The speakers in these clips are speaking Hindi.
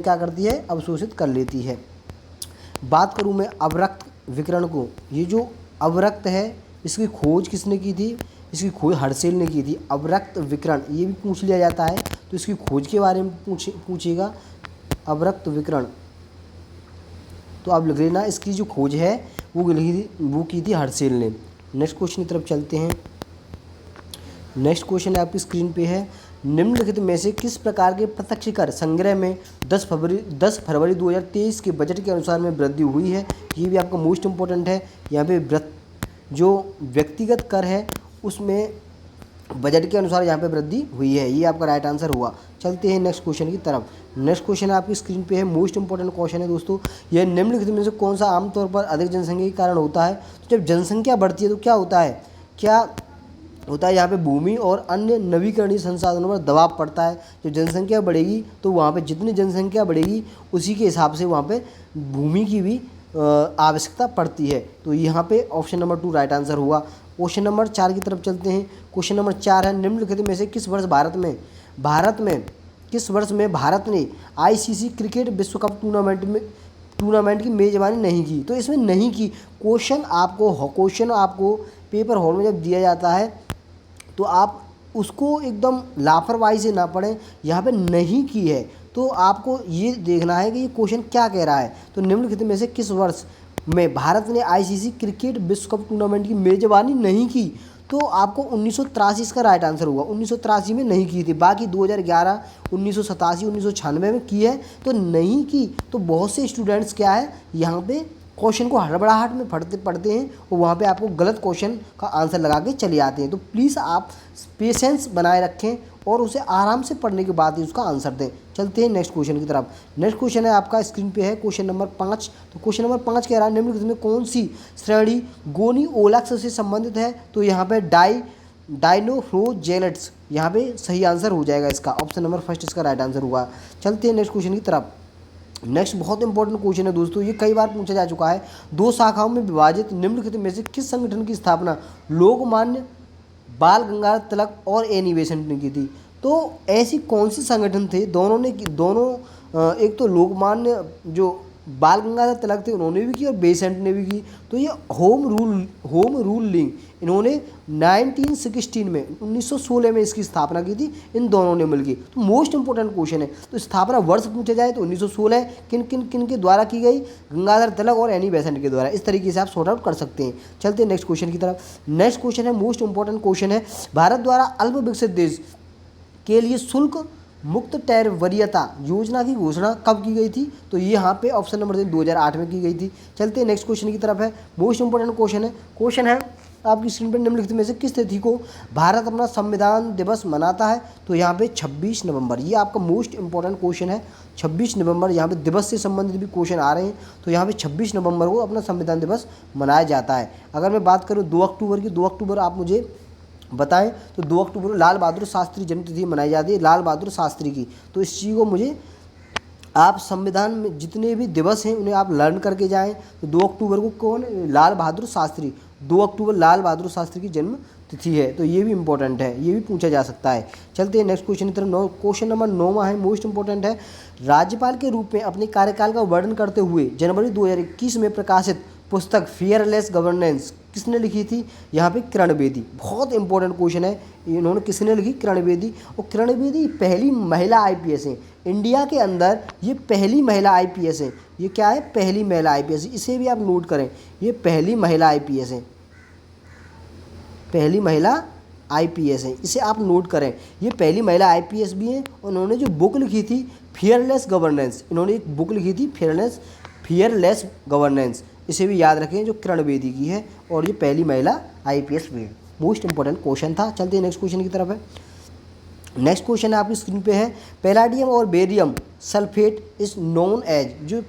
क्या करती है, अवशोषित कर लेती है। बात करूं मैं अवरक्त विकिरण को, ये जो अवरक्त है इसकी खोज किसने की थी, इसकी खोज हर्शेल ने की थी। अवरक्त विकिरण ये भी पूछ लिया जाता है, तो इसकी खोज के बारे में पूछेगा अवरक्त विकिरण, तो आप लिख लेना इसकी जो खोज है वो की थी हर्शेल ने। नेक्स्ट क्वेश्चन की तरफ चलते हैं। नेक्स्ट क्वेश्चन आपकी स्क्रीन पे है, निम्नलिखित में से किस प्रकार के प्रत्यक्ष कर संग्रह में 10 फरवरी 2023 के बजट के अनुसार में वृद्धि हुई है। ये भी आपका मोस्ट इम्पोर्टेंट है। यहाँ पे जो व्यक्तिगत कर है उसमें बजट के अनुसार यहाँ पे वृद्धि हुई है, ये आपका राइट आंसर हुआ। चलते हैं नेक्स्ट क्वेश्चन की तरफ। नेक्स्ट क्वेश्चन आपकी स्क्रीन पे है, मोस्ट इंपॉर्टेंट क्वेश्चन है दोस्तों। यह निम्नलिखित में से कौन सा आमतौर पर अधिक जनसंख्या के कारण होता है। तो जब जनसंख्या बढ़ती है तो क्या होता है, यहाँ पे भूमि और अन्य नवीकरणीय संसाधनों पर दबाव पड़ता है। जब जनसंख्या बढ़ेगी तो वहाँ पे जितनी जनसंख्या बढ़ेगी उसी के हिसाब से वहाँ पे भूमि की भी आवश्यकता पड़ती है। तो यहाँ पे ऑप्शन नंबर 2 राइट आंसर हुआ। क्वेश्चन नंबर 4 की तरफ चलते हैं। क्वेश्चन नंबर 4 है, निम्नलिखित में से किस वर्ष भारत ने आईसीसी क्रिकेट विश्व कप टूर्नामेंट की मेज़बानी नहीं की। तो इसमें नहीं की क्वेश्चन आपको पेपर हॉल में जब दिया जाता है तो आप उसको एकदम लापरवाही से ना पढ़ें। यहाँ पे नहीं की है तो आपको ये देखना है कि ये क्वेश्चन क्या कह रहा है। तो निम्नलिखित में से किस वर्ष में भारत ने आईसीसी क्रिकेट विश्व कप टूर्नामेंट की मेज़बानी नहीं की। तो आपको 1983 इसका राइट आंसर होगा। 1983 में नहीं की थी, बाकी 2011, 1987, 1996 में की है। तो नहीं की तो बहुत से स्टूडेंट्स क्या है यहाँ पे क्वेश्चन को हड़बड़ाहट में पढ़ते हैं और वहाँ पे आपको गलत क्वेश्चन का आंसर लगा के चले आते हैं। तो प्लीज़ आप पेशेंस बनाए रखें और उसे आराम से पढ़ने के बाद ही उसका आंसर दें। चलते हैं नेक्स्ट क्वेश्चन की तरफ। नेक्स्ट क्वेश्चन है आपका स्क्रीन पे है, क्वेश्चन नंबर 5। तो क्वेश्चन नंबर 5 कह रहा है, निम्नलिखित में कौन सी श्रेणी गोनिओलैक्स से संबंधित है। तो यहाँ पे डाइनोफ्लोजेलेट्स यहाँ पे सही आंसर हो जाएगा इसका। ऑप्शन नंबर 1 इसका राइट आंसर हुआ। चलते हैं नेक्स्ट क्वेश्चन की तरफ। नेक्स्ट बहुत इंपॉर्टेंट क्वेश्चन है दोस्तों, ये कई बार पूछा जा चुका है। 2 शाखाओं में विभाजित निम्नलिखित में से किस संगठन की स्थापना लोकमान्य बाल गंगाधर तिलक और एनी बेसेंट ने की थी। तो ऐसी कौन सी संगठन थे, एक तो लोकमान्य जो बाल गंगाधर तिलक थे उन्होंने भी की और बेसेंट ने भी की। तो ये होम रूल लीग इन्होंने 1916 में इसकी स्थापना की थी, इन दोनों ने मिलकर। तो मोस्ट इंपोर्टेंट क्वेश्चन है। तो स्थापना वर्ष पूछा जाए तो 1916 किन के द्वारा की गई, गंगाधर तिलक और एनी बेसेंट के द्वारा। इस तरीके से आप सॉर्ट आउट कर सकते हैं। चलते हैं नेक्स्ट क्वेश्चन की तरफ। नेक्स्ट क्वेश्चन है मोस्ट इंपोर्टेंट क्वेश्चन है, भारत द्वारा अल्प विकसित देश के लिए शुल्क मुक्त टैर वरीयता योजना की घोषणा कब की गई थी। तो ये यहाँ पे ऑप्शन नंबर 3 2008 में की गई थी। चलते हैं नेक्स्ट क्वेश्चन की तरफ है, मोस्ट इंपोर्टेंट क्वेश्चन है आपकी स्क्रीन पर, निम्नलिखित में से किस तिथि को भारत अपना संविधान दिवस मनाता है। तो यहाँ पे 26 नवंबर, ये आपका मोस्ट इंपोर्टेंट क्वेश्चन है। 26 नवंबर यहाँ पे दिवस से संबंधित भी क्वेश्चन आ रहे हैं। तो यहाँ पे 26 नवंबर को अपना संविधान दिवस मनाया जाता है। अगर मैं बात करूँ 2 अक्टूबर की, 2 अक्टूबर आप मुझे बताएं तो 2 अक्टूबर को लाल बहादुर शास्त्री जन्मतिथि मनाई जाती है, लाल बहादुर शास्त्री की। तो इस चीज़ को मुझे आप संविधान में जितने भी दिवस हैं उन्हें आप लर्न करके जाएं। तो 2 अक्टूबर को कौन, लाल बहादुर शास्त्री, 2 अक्टूबर लाल बहादुर शास्त्री की जन्म तिथि है। तो ये भी इंपॉर्टेंट है, ये भी पूछा जा सकता है। चलते हैं नेक्स्ट क्वेश्चन की तरफ। क्वेश्चन नंबर 9 है, मोस्ट इंपॉर्टेंट है, राज्यपाल के रूप में अपने कार्यकाल का वर्णन करते हुए जनवरी 2021 में प्रकाशित पुस्तक फियरलेस गवर्नेंस किसने लिखी थी। यहाँ पे किरण बेदी। बहुत इंपॉर्टेंट क्वेश्चन है, इन्होंने किसने लिखी, किरण बेदी। और किरण बेदी पहली महिला आईपीएस हैं इंडिया के अंदर, ये पहली महिला आईपीएस है। ये क्या है, पहली महिला आईपीएस। इसे भी आप नोट करें, ये पहली महिला आईपीएस है, पहली महिला आईपीएस है, इसे आप नोट करें। ये पहली महिला आईपीएस भी हैं। उन्होंने जो बुक लिखी थी फियरलेस गवर्नेंस, इन्होंने एक बुक लिखी थी फियरलेस गवर्नेंस, इसे भी याद रखें, जो किरण बेदी की है। और ये पहली महिला आईपीएस भी है। मोस्ट इंपॉर्टेंट क्वेश्चन था। चलते हैं नेक्स्ट क्वेश्चन की तरफ है। नेक्स्ट क्वेश्चन आपकी स्क्रीन पे है, पैलाडियम और barium sulphate is known as, जो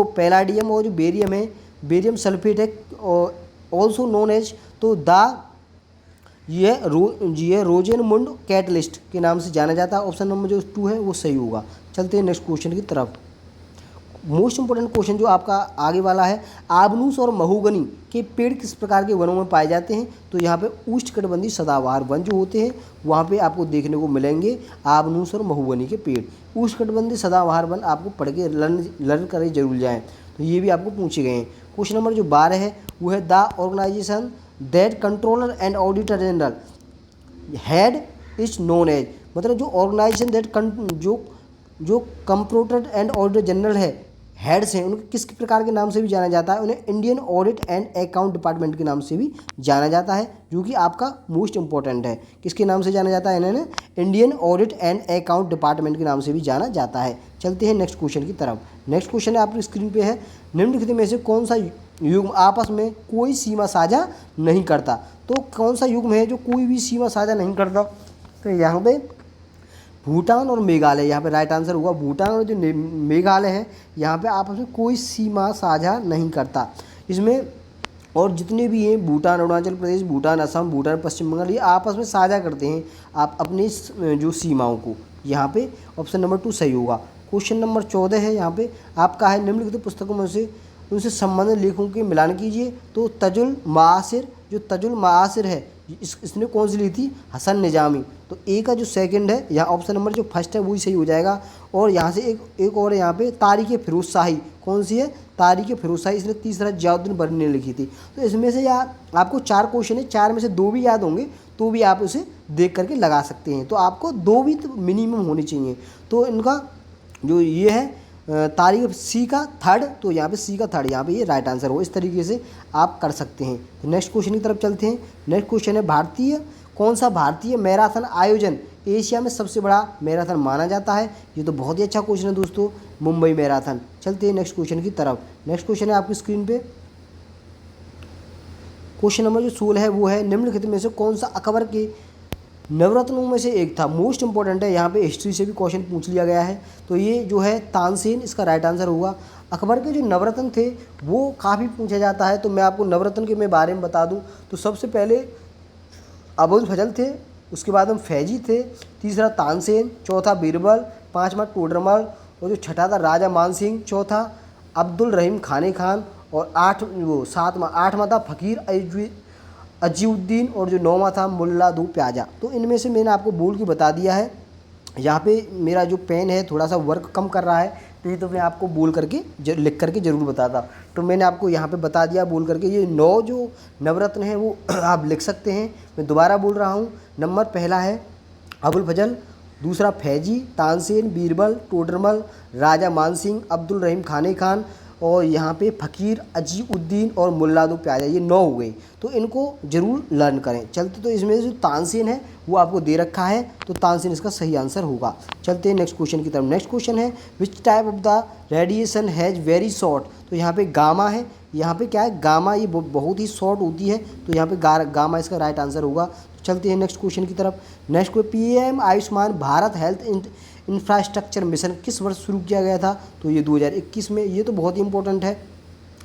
पैलाडियम और जो बेरियम है, बेरियम सल्फेट है ऑल्सो नोन एज, तो ये रोजेनमुंड कैटलिस्ट के नाम से जाना जाता है। ऑप्शन नंबर जो 2 है वो सही होगा। चलते हैं नेक्स्ट क्वेश्चन की तरफ। मोस्ट इंपोर्टेंट क्वेश्चन जो आपका आगे वाला है, आबनूस और महोगनी के पेड़ किस प्रकार के वनों में पाए जाते हैं? तो यहाँ पे उष्णकटिबंधीय सदाबहार वन जो होते हैं वहाँ पे आपको देखने को मिलेंगे आबनूस और महोगनी के पेड़। उष्णकटिबंधीय सदाबहार वन आपको पढ़ के लर्न करे जरूर जाएँ, तो ये भी आपको पूछे गए हैं। क्वेश्चन नंबर जो 12 है वो है, the organisation that controller and auditor general head is known as, मतलब जो ऑर्गेनाइजेशन दैट जो कंप्ट्रोलर एंड ऑडिटर जनरल है, हेड्स हैं, उनको किस प्रकार के नाम से भी जाना जाता है? उन्हें Indian audit and account department के नाम से भी जाना जाता है, जो कि आपका मोस्ट इंपॉर्टेंट है। किसके नाम से जाना जाता है? इन्हें Indian audit and account department के नाम से भी जाना जाता है। चलते हैं नेक्स्ट क्वेश्चन की तरफ। नेक्स्ट क्वेश्चन है आपकी स्क्रीन पे है, निम्नलिखित में से कौन सा युग्म आपस में कोई सीमा साझा नहीं करता? तो कौन सा युग्म है जो कोई भी सीमा साझा नहीं करता? तो यहाँ पे भूटान और मेघालय, यहाँ पे राइट आंसर होगा भूटान और जो मेघालय है यहाँ पे आपस में कोई सीमा साझा नहीं करता। इसमें और जितने भी हैं, भूटान, अरुणाचल प्रदेश, भूटान, असम, भूटान, पश्चिम बंगाल, ये आपस में साझा करते हैं आप अपनी जो सीमाओं को। यहाँ पे ऑप्शन नंबर 2 सही होगा। क्वेश्चन नंबर 14 है, यहाँ पे आपका है, निम्नलिखित पुस्तकों में से उनसे संबंधित लेखों के मिलान कीजिए। तो तजुल मासिर, जो तजुल मासिर है इसने कौन सी ली थी? हसन निजामी। तो ए का जो सेकंड है यहाँ ऑप्शन नंबर जो फर्स्ट है वही सही हो जाएगा। और यहाँ से एक और यहाँ पे तारीख फिरोज शाही, कौन सी है? तारीख फिरोज शाही, इसने तीसरा जियाउद्दीन बर्नी ने लिखी थी। तो इसमें से आपको 4 क्वेश्चन है, 4 में से 2 भी याद होंगे तो भी आप उसे देख करके लगा सकते हैं। तो आपको 2 भी तो मिनिमम होनी चाहिए। तो इनका जो ये है तारीख सी का थर्ड, तो यहाँ पे सी का थर्ड, यहाँ पे ये राइट आंसर हो। इस तरीके से आप कर सकते हैं। तो नेक्स्ट क्वेश्चन की तरफ चलते हैं। नेक्स्ट क्वेश्चन है, कौन सा भारतीय मैराथन आयोजन एशिया में सबसे बड़ा मैराथन माना जाता है? ये तो बहुत ही अच्छा क्वेश्चन है दोस्तों, मुंबई मैराथन। चलते हैं नेक्स्ट क्वेश्चन की तरफ। नेक्स्ट क्वेश्चन है आपकी स्क्रीन पे, क्वेश्चन नंबर जो 16 है वो है, निम्नलिखित में से कौन सा अकबर के नवरत्नों में से एक था? मोस्ट इंपॉर्टेंट है, यहाँ पे हिस्ट्री से भी क्वेश्चन पूछ लिया गया है। तो ये जो है तानसेन, इसका राइट आंसर होगा। अकबर के जो नवरत्न थे वो काफ़ी पूछा जाता है, तो मैं आपको नवरत्न के बारे में बता दूं तो सबसे पहले अबुल फजल थे, उसके बाद हम फैजी थे, तीसरा तानसेन, चौथा बीरबल, पाँचवा टोडरमल, और जो छठा था राजा मानसिंह, चौथा अब्दुल रहीम खाने खान, और आठवां था फ़कीर अजीउद्दीन, और जो 9वां था मुल्ला दो प्याजा। तो इनमें से मैंने आपको बोल के बता दिया है। यहाँ पे मेरा जो पेन है थोड़ा सा वर्क कम कर रहा है, तो ये तो मैं आपको बोल करके लिख करके ज़रूर बताता। तो मैंने आपको यहाँ पे बता दिया बोल करके, ये 9 जो नवरत्न हैं वो आप लिख सकते हैं। मैं दोबारा बोल रहा हूँ, नंबर पहला है अबुल फजल, दूसरा फैजी, तानसेन, बीरबल, टोडरमल, राजा मानसिंह, अब्दुल रहीम खाने खान, और यहाँ पे फ़कीर अजीउद्दीन और मुल्ला दो प्याजा, ये 9 हो गए। तो इनको ज़रूर लर्न करें। चलते तो इसमें जो तानसेन है वो आपको दे रखा है, तो तानसेन इसका सही आंसर होगा। चलते हैं नेक्स्ट क्वेश्चन की तरफ। नेक्स्ट क्वेश्चन है, which type of the radiation has very short? तो यहाँ पे गामा है, यहाँ पे क्या है? गामा, ये बहुत ही शॉर्ट होती है, तो यहाँ पे गामा इसका राइट आंसर होगा। चलते हैं नेक्स्ट क्वेश्चन की तरफ। नेक्स्ट को PM Ayushman Bharat health infrastructure mission किस वर्ष शुरू किया गया था? तो ये 2021 में। ये तो बहुत ही इंपॉर्टेंट है।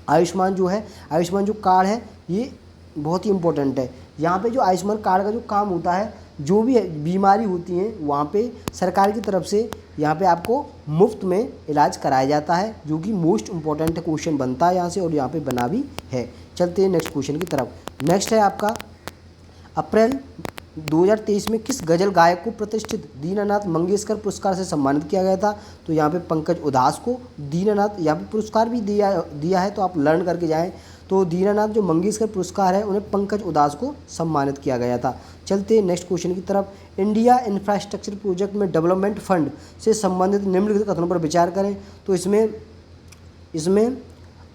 आयुष्मान जो है, आयुष्मान जो कार्ड है ये बहुत ही इंपॉर्टेंट है। यहाँ पे जो आयुष्मान कार्ड का जो काम होता है, जो भी बीमारी होती है वहाँ पे सरकार की तरफ से यहाँ पे आपको मुफ्त में इलाज कराया जाता है, जो कि मोस्ट इंपॉर्टेंट क्वेश्चन बनता है यहाँ से, और यहाँ पे बना भी है। चलते हैं नेक्स्ट क्वेश्चन की तरफ। नेक्स्ट है आपका, अप्रैल 2023 में किस गज़ल गायक को प्रतिष्ठित दीनानाथ मंगेशकर पुरस्कार से सम्मानित किया गया था? तो यहाँ पे पंकज उधास को दीनानाथ यहाँ पे पुरस्कार भी दिया है, तो आप लर्न करके जाएं। तो दीनानाथ जो मंगेशकर पुरस्कार है उन्हें पंकज उधास को सम्मानित किया गया था। चलते हैं नेक्स्ट क्वेश्चन की तरफ। इंडिया इंफ्रास्ट्रक्चर प्रोजेक्ट में डेवलपमेंट फंड से संबंधित निम्नलिखित कथनों पर विचार करें। तो इसमें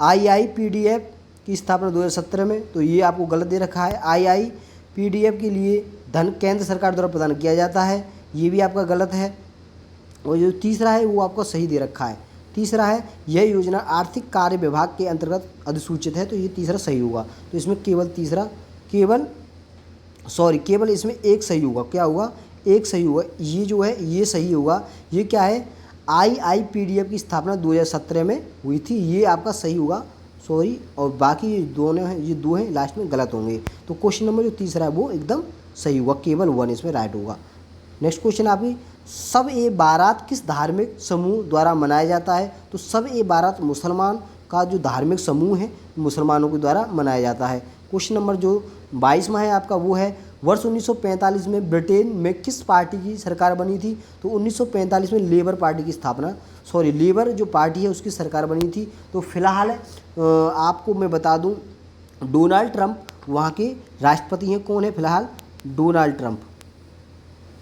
IIPDF की स्थापना 2017 में, तो ये आपको गलत दे रखा है। IIPDF के लिए धन केंद्र सरकार द्वारा प्रदान किया जाता है, ये भी आपका गलत है। और जो तीसरा है वो आपको सही दे रखा है। तीसरा है, यह योजना आर्थिक कार्य विभाग के अंतर्गत अधिसूचित है, तो ये तीसरा सही होगा। तो इसमें केवल इसमें एक सही होगा। क्या होगा? एक सही होगा। ये जो है ये सही होगा। ये क्या है? IIPDF की स्थापना 2017 में हुई थी, ये आपका सही होगा। सॉरी, और बाकी ये दो हैं लास्ट में गलत होंगे। तो क्वेश्चन नंबर जो तीसरा है वो एकदम सही होगा, केवल 1 इसमें राइट होगा। नेक्स्ट क्वेश्चन आपकी सब ए बारात किस धार्मिक समूह द्वारा मनाया जाता है? तो सब ए बारात मुसलमान का जो धार्मिक समूह है मुसलमानों के द्वारा मनाया जाता है। क्वेश्चन नंबर जो 22वां है आपका वो है वर्ष 1945 में ब्रिटेन में किस पार्टी की सरकार बनी थी? तो 1945 में लेबर पार्टी की स्थापना लेबर जो पार्टी है उसकी सरकार बनी थी। तो फिलहाल आपको मैं बता दूं डोनाल्ड ट्रंप वहाँ के राष्ट्रपति हैं। कौन है फिलहाल? Donald Trump.